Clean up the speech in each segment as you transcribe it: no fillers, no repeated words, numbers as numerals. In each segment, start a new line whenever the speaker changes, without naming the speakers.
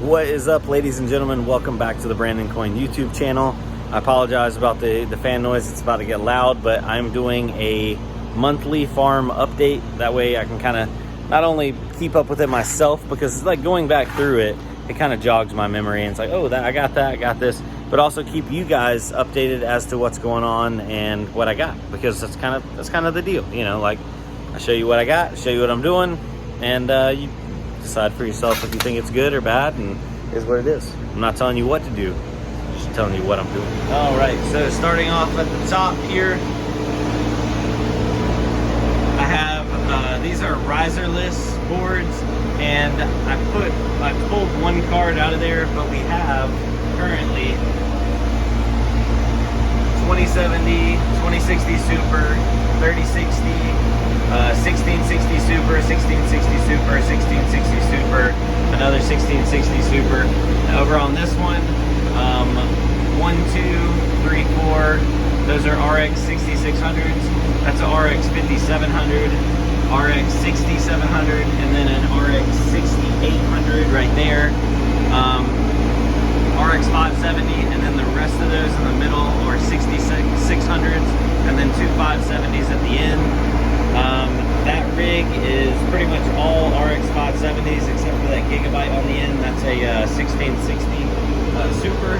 What is up, ladies and gentlemen? Welcome back to the Brandon Coin YouTube channel. I apologize about the fan noise. It's about to get loud, but I'm doing a monthly farm update. That way I can kind of not only keep up with it myself, because it's like going back through it, it kind of jogs my memory and it's like, oh, I got this, but also keep you guys updated as to what's going on and what I got, because that's kind of the deal, you know. Like, I show you what I got, show you what I'm doing, and you decide for yourself if you think it's good or bad, and it is what it is. I'm not telling you what to do, I'm just telling you what I'm doing. All right, so starting off at the top here, I have these are riserless boards, and I pulled one card out of there, but we have currently 2070, 2060 Super, 3060, 1660 Super, 1660 Super, 1660 Super, another 1660 Super. And over on this one, 1, 2, 3, 4, those are RX 6600s. That's a RX 5700, RX 6700, and then an RX 6800 right there. RX 570, and then the rest of those in the middle are 6600s, and then two 570s at the end. That rig is pretty much all RX 570s except for that gigabyte on the end. That's a 1660 Super.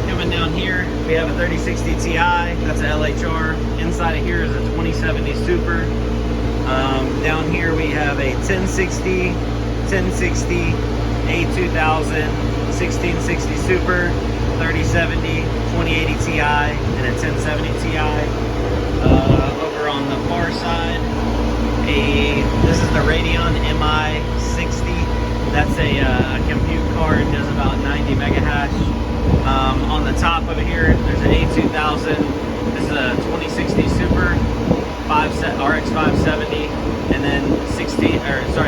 Coming down here, we have a 3060 Ti. That's a LHR. Inside of here is a 2070 Super. Down here we have a 1060, A2000, 1660 Super, 3070, 2080 Ti, and a 1070 Ti. Over on the far side, this is the Radeon MI60. That's a compute card, does about 90 mega hash. On the top over here, there's an A2000. This is a 2060 Super, RX 570, and then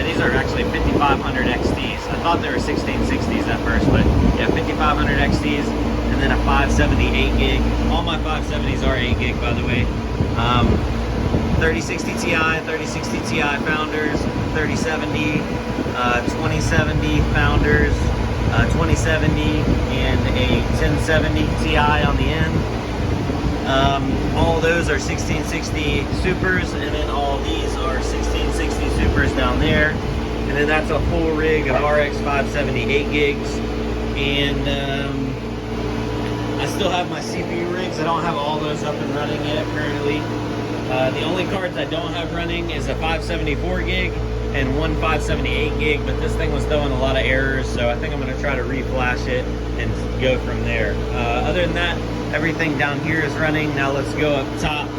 these are actually 5500 XTs. I thought they were 1660s at first, but yeah, 5500 XTs, and then a 570 8 gig. All my 570s are 8 gig, by the way. 3060 Ti, 3060 Ti Founders, 3070, 2070 Founders, 2070, and a 1070 Ti on the end. All those are 1660 Supers, and then all these are 1660 Supers down there. And then that's a full rig of RX 570 8 gigs. And I still have my CPU rigs. I don't have all those up and running yet currently. The only cards I don't have running is a 574 gig and one 578 gig, but this thing was throwing a lot of errors, so I think I'm going to try to reflash it and go from there. Other than that, everything down here is running. Now let's go up top.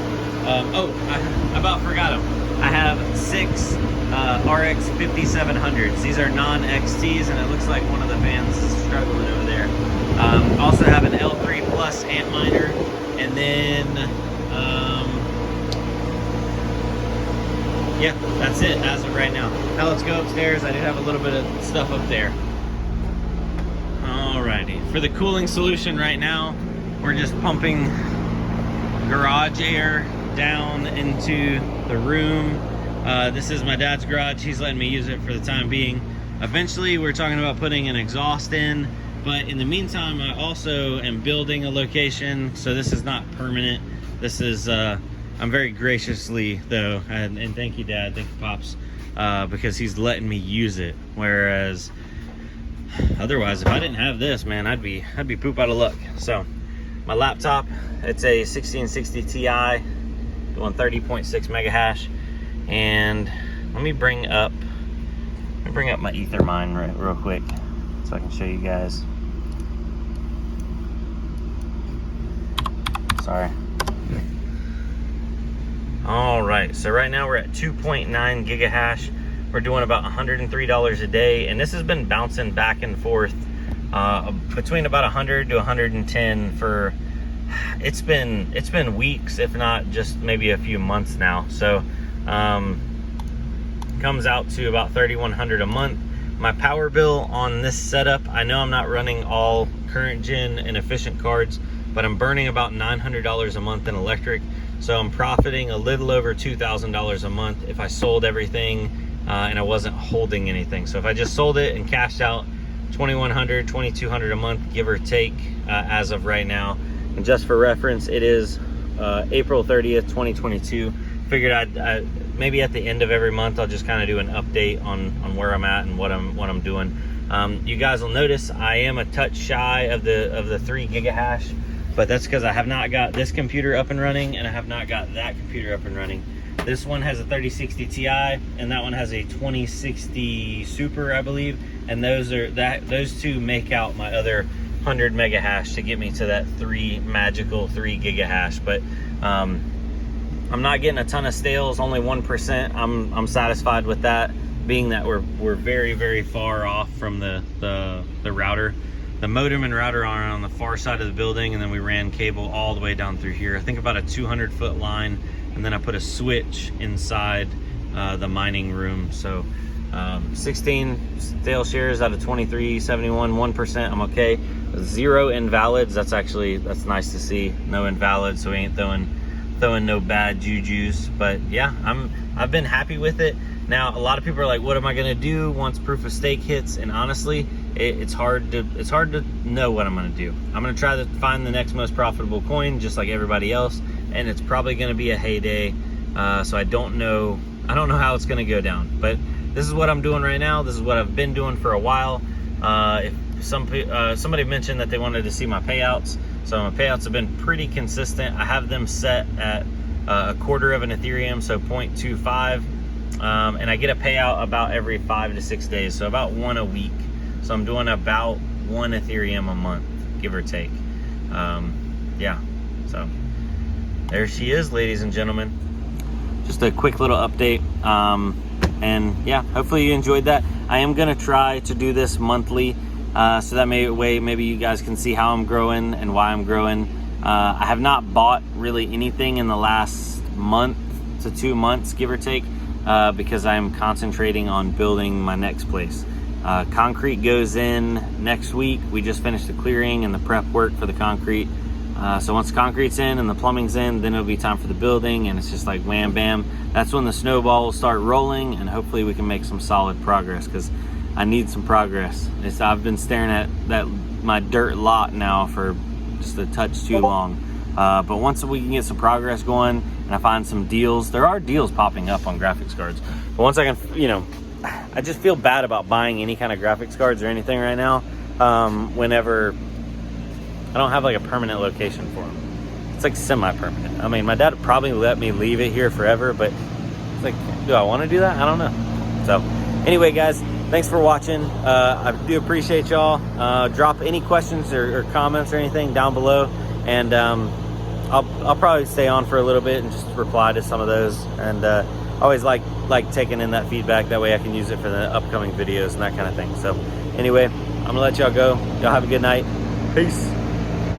I about forgot them. I have 6 RX 5700s. These are non-XTs, and it looks like one of the fans is struggling over there. Also have an L3 Plus Antminer, and then yeah, that's it as of right now. Now let's go upstairs. I do have a little bit of stuff up there. Alrighty, for the cooling solution right now, we're just pumping garage air down into the room. This is my dad's garage. He's letting me use it for the time being. Eventually, we're talking about putting an exhaust in, but in the meantime, I also am building a location, so this is not permanent. This is, I'm very graciously, though, and thank you, Dad, thank you, Pops, because he's letting me use it, whereas otherwise, if I didn't have this, man, I'd be poop out of luck. So my laptop, it's a 1660 Ti doing 30.6 mega hash, and let me bring up my Ethermine real quick so I can show you guys. Sorry. All right, so right now we're at 2.9 gigahash. We're doing about $103 a day, and this has been bouncing back and forth between about 100 to 110 for it's been weeks, if not just maybe a few months now. So comes out to about $3,100 a month. My power bill on this setup, I know I'm not running all current gen and efficient cards, but I'm burning about $900 a month in electric. So I'm profiting a little over $2,000 a month if I sold everything and I wasn't holding anything. So if I just sold it and cashed out $2,100, $2,200 a month, give or take, as of right now. And just for reference, it is April 30th, 2022. Figured I'd maybe at the end of every month I'll just kind of do an update on where I'm at and what I'm doing. You guys will notice I am a touch shy of the 3 gigahash, but that's because I have not got this computer up and running, and I have not got that computer up and running. This one has a 3060 Ti, and that one has a 2060 Super, I believe, and those two make out my other 100 mega hash to get me to that magical 3 gigahash. But I'm not getting a ton of stales, only 1%. I'm satisfied with that, being that we're very, very far off from the router. The modem and router are on the far side of the building, and then we ran cable all the way down through here. I think about a 200-foot line, and then I put a switch inside the mining room. So 16 stale shares out of 2371, 1%. I'm okay. 0 invalids. That's nice to see. No invalids, so we ain't throwing no bad jujus. But yeah, I've been happy with it. Now, a lot of people are like, what am I gonna do once proof of stake hits? And honestly, it's hard to know what I'm gonna do. I'm gonna try to find the next most profitable coin, just like everybody else, and it's probably gonna be a heyday. So I don't know how it's gonna go down, but this is what I'm doing right now. This is what I've been doing for a while. If somebody mentioned that they wanted to see my payouts, so my payouts have been pretty consistent. I have them set at a quarter of an Ethereum, so 0.25. And I get a payout about every 5 to 6 days, so about 1 a week. So I'm doing about 1 Ethereum a month, give or take. Yeah, so there she is, ladies and gentlemen. Just a quick little update. And yeah, hopefully you enjoyed that. I am gonna try to do this monthly, so that maybe you guys can see how I'm growing and why I'm growing. I have not bought really anything in the last month to 2 months, give or take. Because I'm concentrating on building my next place. Concrete goes in next week. We just finished the clearing and the prep work for the concrete. So once concrete's in and the plumbing's in, then it'll be time for the building, and it's just like wham bam. That's when the snowball will start rolling, and hopefully we can make some solid progress, because I need some progress. I've been staring at my dirt lot now for just a touch too long. But once we can get some progress going and I find some deals, there are deals popping up on graphics cards. But once I can, I just feel bad about buying any kind of graphics cards or anything right now. Whenever I don't have like a permanent location for them. It's like semi-permanent. I mean, my dad would probably let me leave it here forever, but it's like, do I want to do that? I don't know. So anyway, guys, thanks for watching. I do appreciate y'all. Drop any questions or comments or anything down below, and I'll probably stay on for a little bit and just reply to some of those. And always like taking in that feedback. That way I can use it for the upcoming videos and that kind of thing. So anyway, I'm gonna let y'all go. Y'all have a good night. Peace.